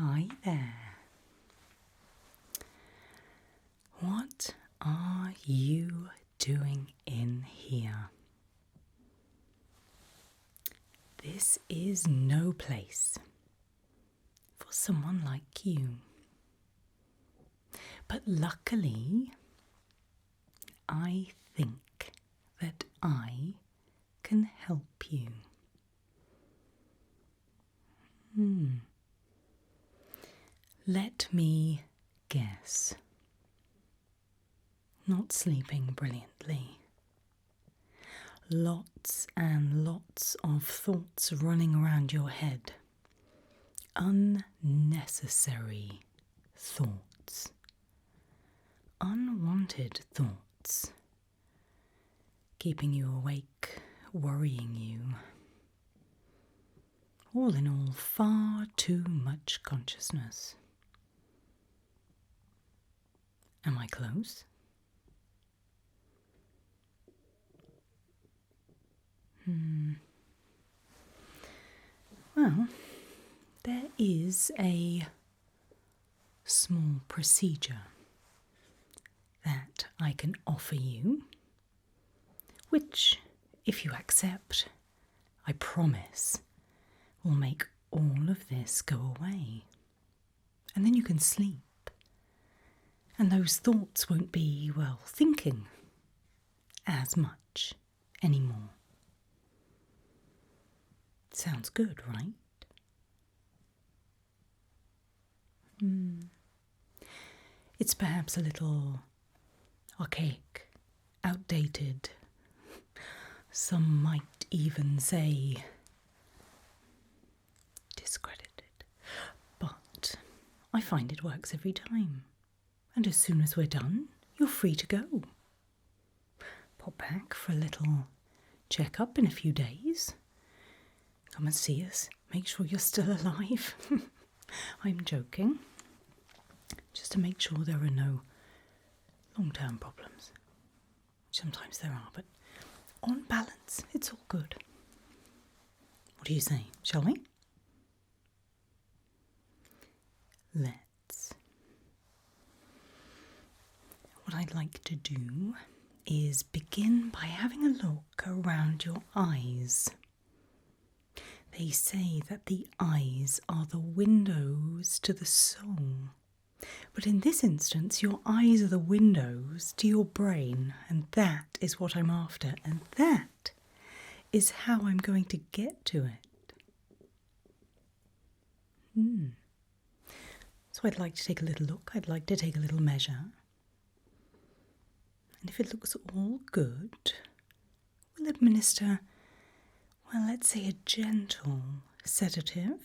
Hi there. What are you doing in here? This is no place for someone like you. But luckily, I think that I can help you. Let me guess. Not sleeping brilliantly. Lots and lots of thoughts running around your head. Unnecessary thoughts. Unwanted thoughts. Keeping you awake, worrying you. All in all, far too much consciousness. Am I close? Well, there is a small procedure that I can offer you, which, if you accept, I promise, will make all of this go away. And then you can sleep. And those thoughts won't be, well, thinking as much anymore. Sounds good, right? It's perhaps a little archaic, outdated. Some might even say discredited. But I find it works every time. And as soon as we're done, you're free to go. Pop back for a little check-up in a few days. Come and see us. Make sure you're still alive. I'm joking. Just to make sure there are no long-term problems. Sometimes there are, but on balance, it's all good. What do you say? Shall we? Let's. What I'd like to do is begin by having a look around your eyes. They say that the eyes are the windows to the soul. But in this instance, your eyes are the windows to your brain, and that is what I'm after, and that is how I'm going to get to it. So I'd like to take a little look, I'd like to take a little measure. And if it looks all good, we'll administer, well, let's say a gentle sedative,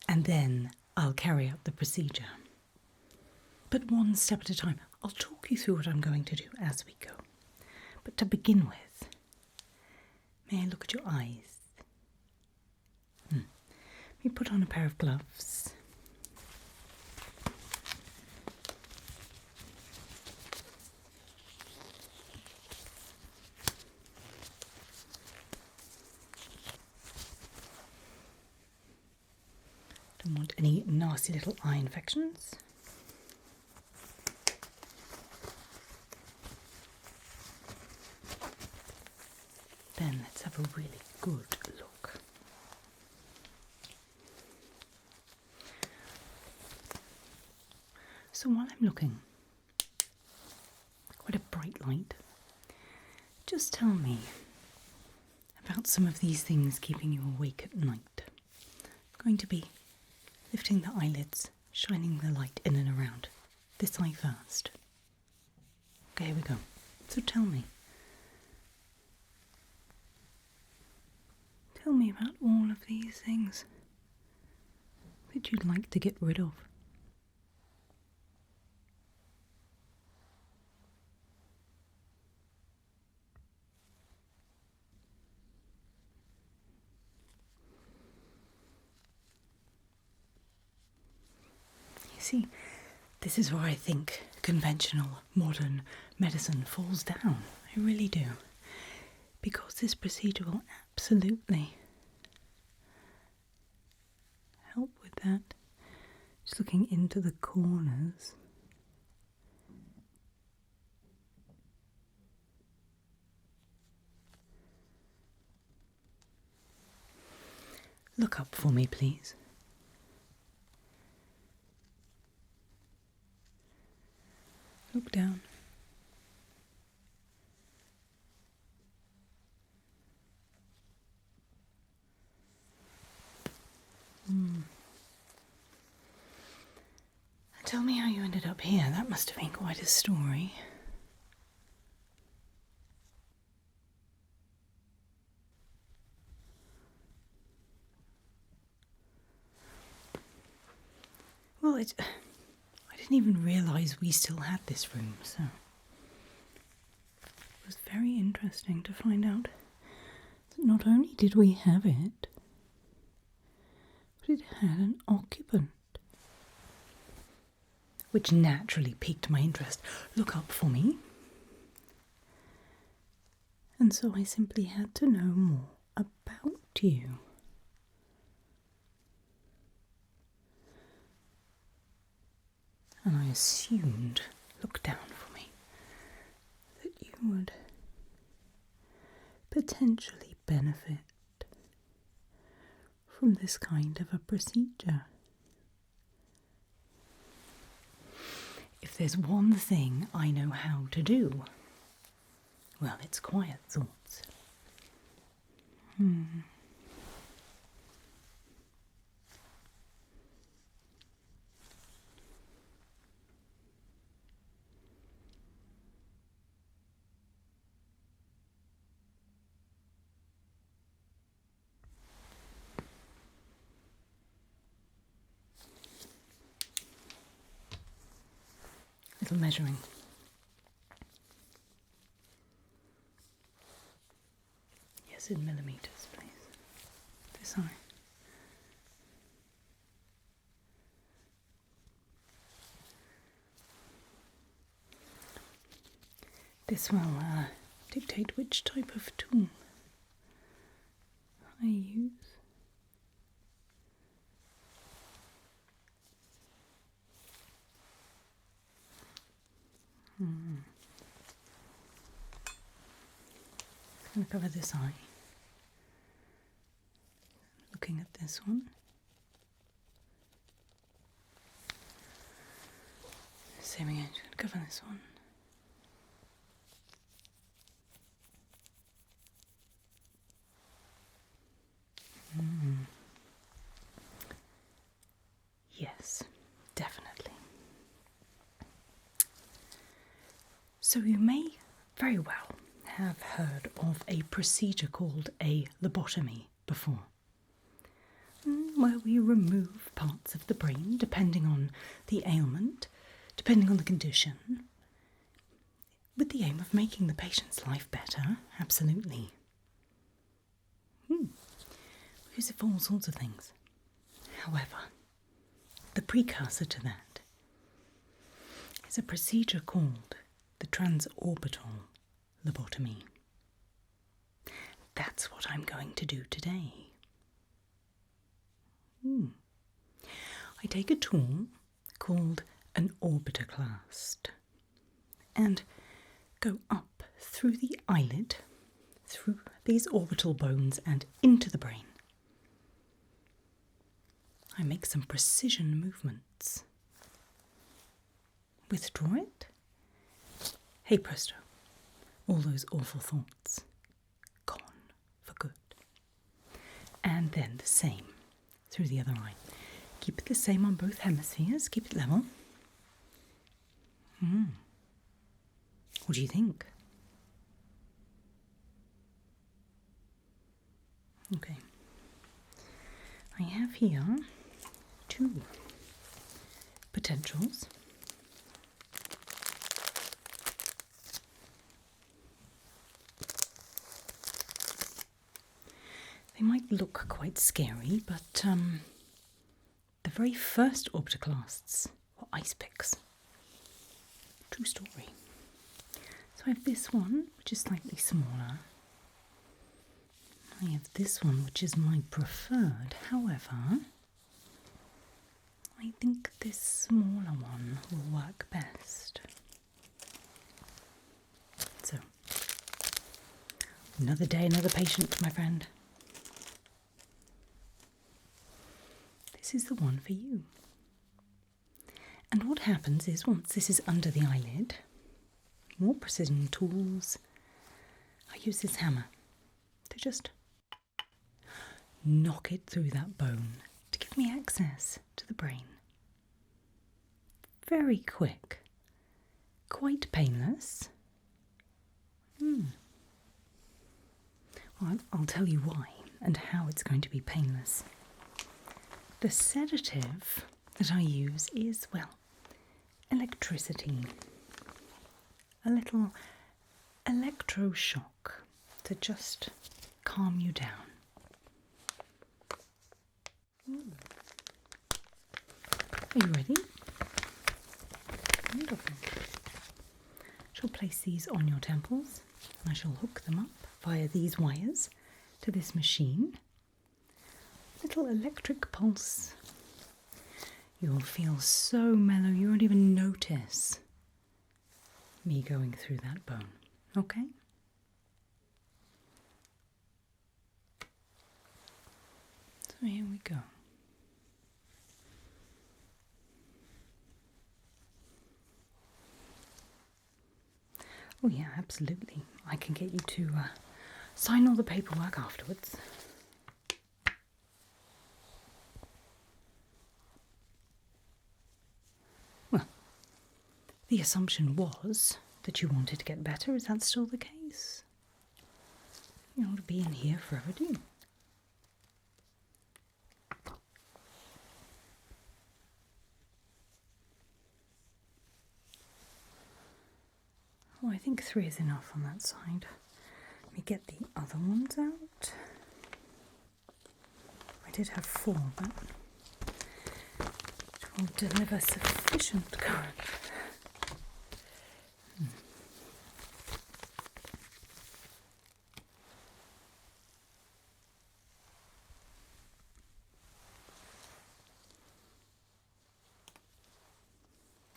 and then I'll carry out the procedure. But one step at a time. I'll talk you through what I'm going to do as we go. But to begin with, may I look at your eyes? Let me put on a pair of gloves. Don't want any nasty little eye infections. Then let's have a really good look. So while I'm looking, quite a bright light, just tell me about some of these things keeping you awake at night. I'm going to be lifting the eyelids, shining the light in and around. This eye first. Okay, here we go. So tell me. Tell me about all of these things that you'd like to get rid of. See, this is where I think conventional, modern medicine falls down. I really do. Because this procedure will absolutely help with Just looking into the corners. Look up for me, please. Look down. Tell me how you ended up here. That must have been quite a story. Well, I didn't even realise we still had this room, so it was very interesting to find out that not only did we have it, but it had an occupant. Which naturally piqued my interest. Look up for me. And so I simply had to know more about you. And I assumed, look down for me, that you would potentially benefit from this kind of a procedure. If there's one thing I know how to do, well, it's quiet thoughts. Little measuring. Yes, in millimetres, please. This eye. This will dictate which type of tool I use. I'm going to cover this eye. Looking at this one. Same again, just going to cover this one. Yes, definitely. So you may very well have heard of a procedure called a lobotomy before, where we remove parts of the brain depending on the ailment, depending on the condition, with the aim of making the patient's life better. Absolutely. We use it for all sorts of things. However, the precursor to that is a procedure called the transorbital lobotomy. That's what I'm going to do today. I take a tool called an orbitoclast and go up through the eyelid, through these orbital bones and into the brain. I make some precision movements. Withdraw it. Hey presto, all those awful thoughts gone for good. And then the same through the other eye. Keep it the same on both hemispheres, keep it level. What do you think? Okay. I have here two potentials. They might look quite scary, but the very first orbitoclasts were ice picks. True story. So I have this one, which is slightly smaller. I have this one, which is my preferred. However, I I think this smaller one will work best. So, another day, another patient, my friend. This is the one for you. And what happens is, once this is under the eyelid, more precision tools, I use this hammer to just knock it through that bone to give me access to the brain. Very quick, quite painless. Well, I'll tell you why and how it's going to be painless. The sedative that I use is, well, electricity. A little electroshock to just calm you down. Are you ready? Wonderful. I shall place these on your temples and I shall hook them up via these wires to this machine. Little electric pulse. You'll feel so mellow you won't even notice me going through that bone. Okay? So here we go. Oh yeah, absolutely. I can get you to sign all the paperwork afterwards. Well, the assumption was that you wanted to get better. Is that still the case? You don't want to be in here forever, do you? Oh, I think 3 is enough on that side. Let me get the other ones out. I did have 4, but it will deliver sufficient current.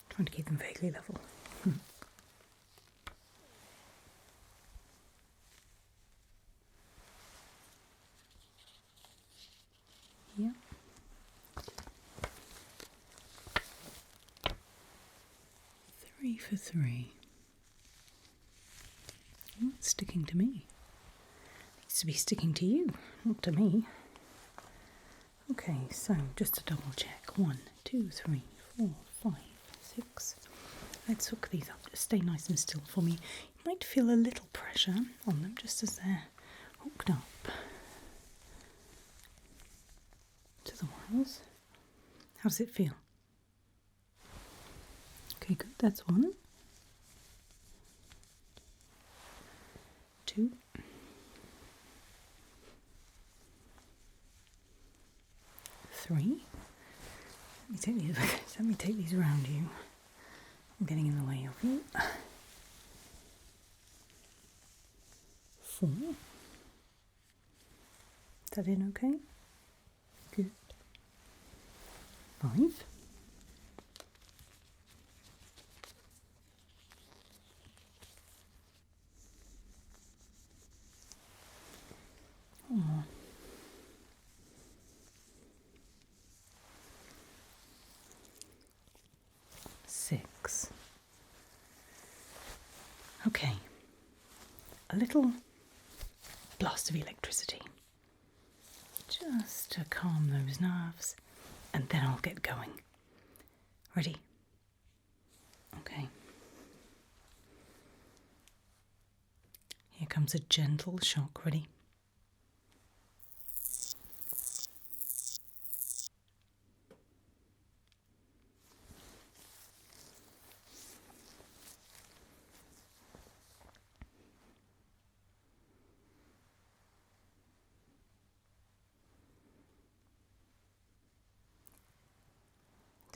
Trying to keep them vaguely level. Yeah. 3 for 3. Oh, it's sticking to me. Needs to be sticking to you, not to me. Okay, so just to double check. 1, 2, 3, 4, 5, 6. Let's hook these up. Just stay nice and still for me. You might feel a little pressure on them just as they're hooked up to the wires. How does it feel? Okay, good. That's 1. 2. 3. Let me take these around you. I'm getting in the way of you. 4. Is that in okay? Good. 5. 6. Okay. A little blast of electricity. Just to calm those nerves, and then I'll get going. Ready? Okay. Here comes a gentle shock. Ready?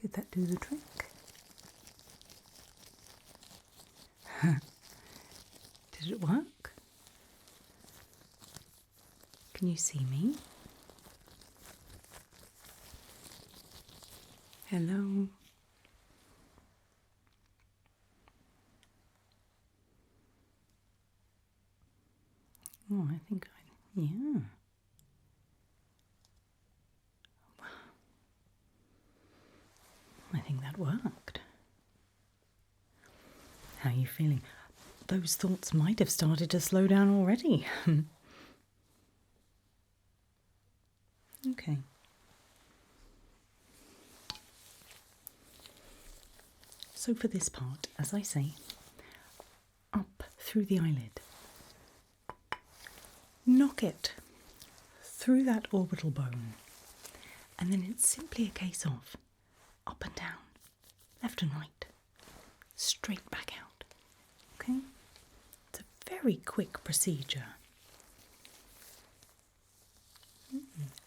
Did that do the trick? Did it work? Can you see me? Hello. Oh, yeah. I think that worked. How are you feeling? Those thoughts might have started to slow down already. Okay. So for this part, as I say, up through the eyelid. Knock it through that orbital bone. And then it's simply a case of up and down, left and right, straight back out. Okay? It's a very quick procedure.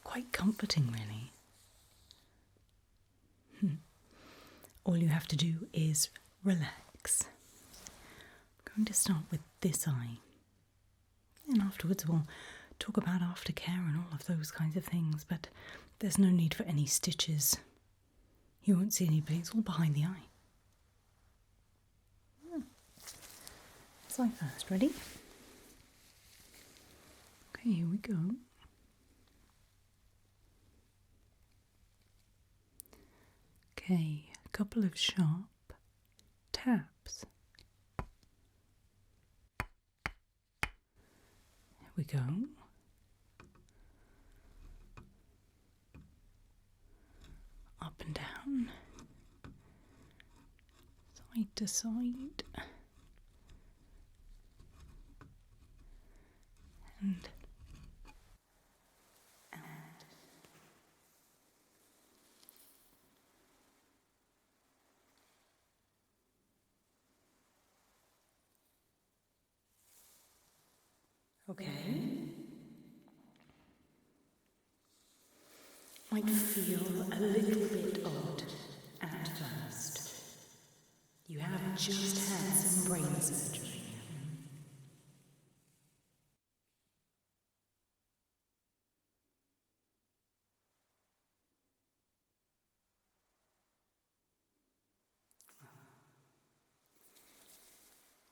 Quite comforting, really. All you have to do is relax. I'm going to start with this eye. And afterwards we'll talk about aftercare and all of those kinds of things, but there's no need for any stitches. You won't see anybody, it's all behind the eye. So first, ready? Okay, here we go. Okay, a couple of sharp taps. Here we go. Up and down, side to side, and okay. Might feel a little bit odd at first. You have just had some brain surgery.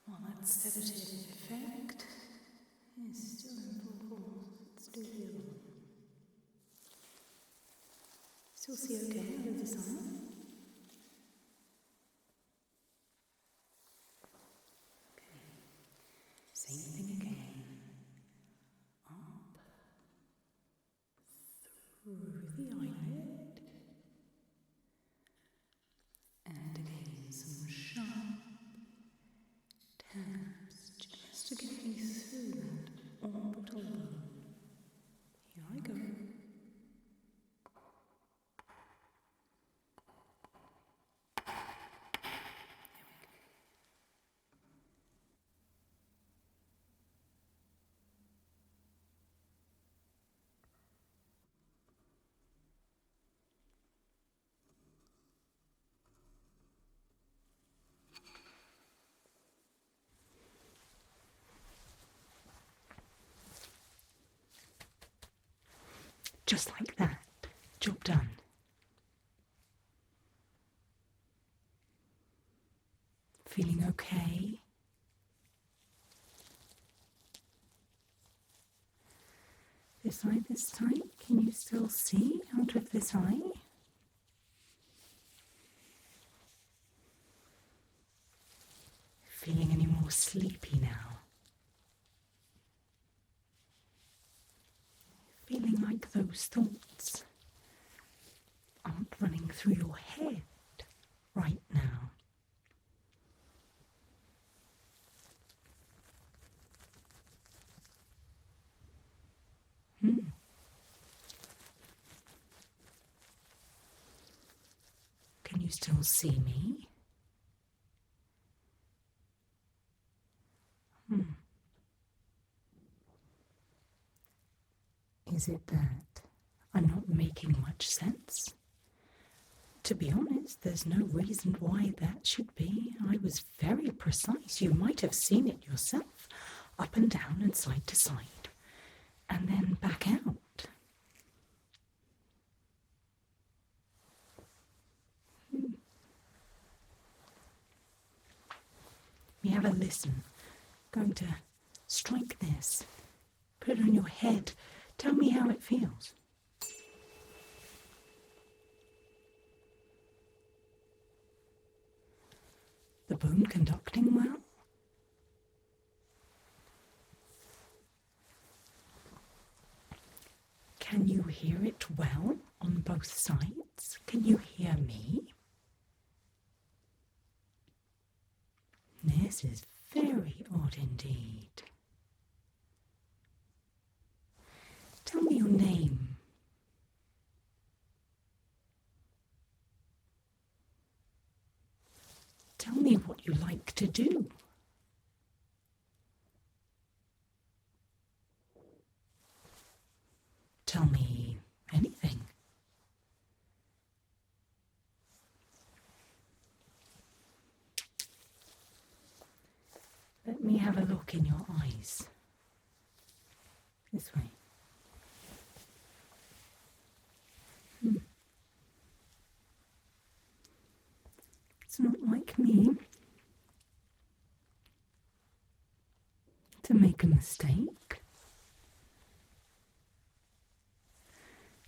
While that sedative effect is still in full force, it's still healing. Still see okay out of this eye? Okay. Same thing again. Up through the eyelid. And again, some sharp taps just to get me through that orbital bone. Here I go. Just like that. Job done. Feeling okay? This time, can you still see out of this eye? Feeling any more sleepy now? Feeling like those thoughts aren't running through your head right now? Can you still see me? Is it that I'm not making much sense? To be honest, there's no reason why that should be. I was very precise. You might have seen it yourself, up and down and side to side, and then back out. have a listen. I'm going to strike this. Put it on your head. Tell me how it feels. The bone conducting well? Can you hear it well on both sides? Can you hear me? This is very odd indeed. Tell me your name. Tell me what you like to do. Tell me anything. Let me have a look in your eyes. This way. It's not like me to make a mistake.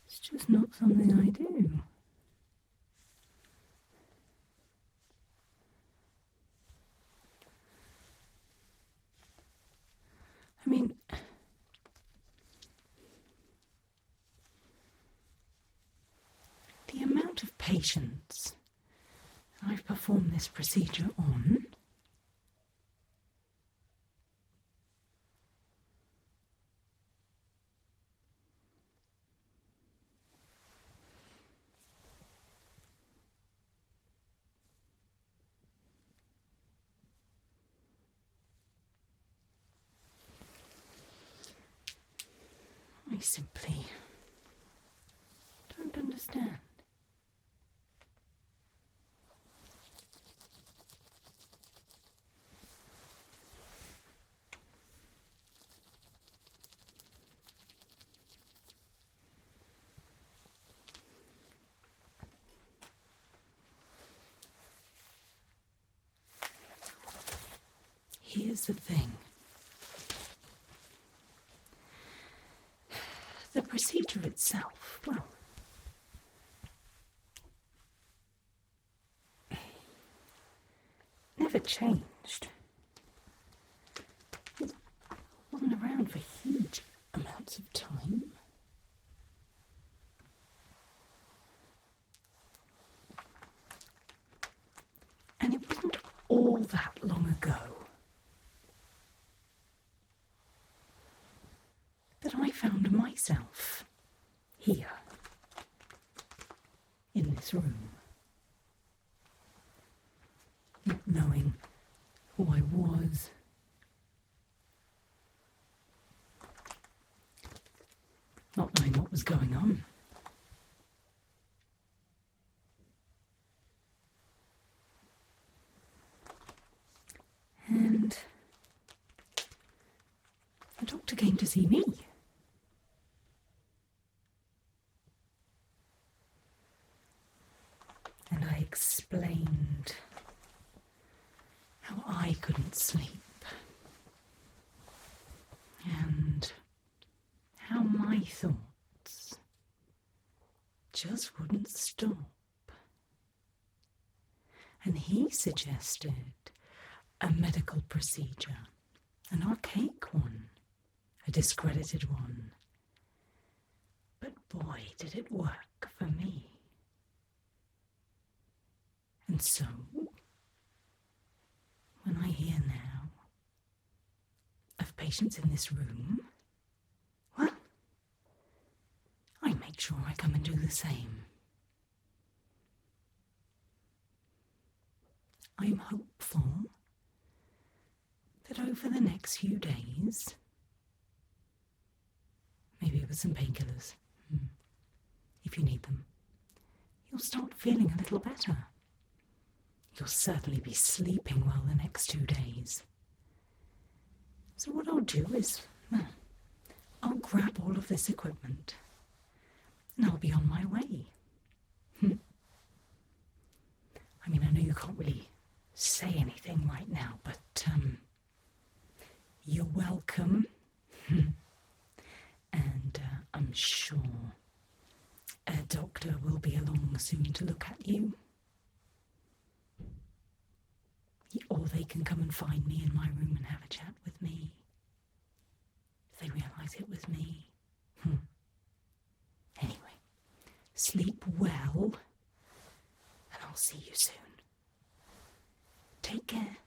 It's just not something I do. I mean, the amount of patients I've performed this procedure on I simply don't understand. Here's the thing. The procedure itself, well, never changed. It wasn't around for huge amounts of time. And it wasn't all that long ago that I found myself here, in this room, not knowing who I was, not knowing what was going on. And the doctor came to see me. And I explained how I couldn't sleep and how my thoughts just wouldn't stop. And he suggested a medical procedure, an archaic one, a discredited one. But boy, did it work for me. And so, when I hear now of patients in this room, well, I make sure I come and do the same. I'm hopeful that over the next few days, maybe with some painkillers, if you need them, you'll start feeling a little better. You'll certainly be sleeping well the next 2 days. So what I'll do is, well, I'll grab all of this equipment and I'll be on my way. I mean, I know you can't really say anything right now, but I'm sure a doctor will be along soon to look at you. Or they can come and find me in my room and have a chat with me. If they realise it was me. Anyway, sleep well, and I'll see you soon. Take care.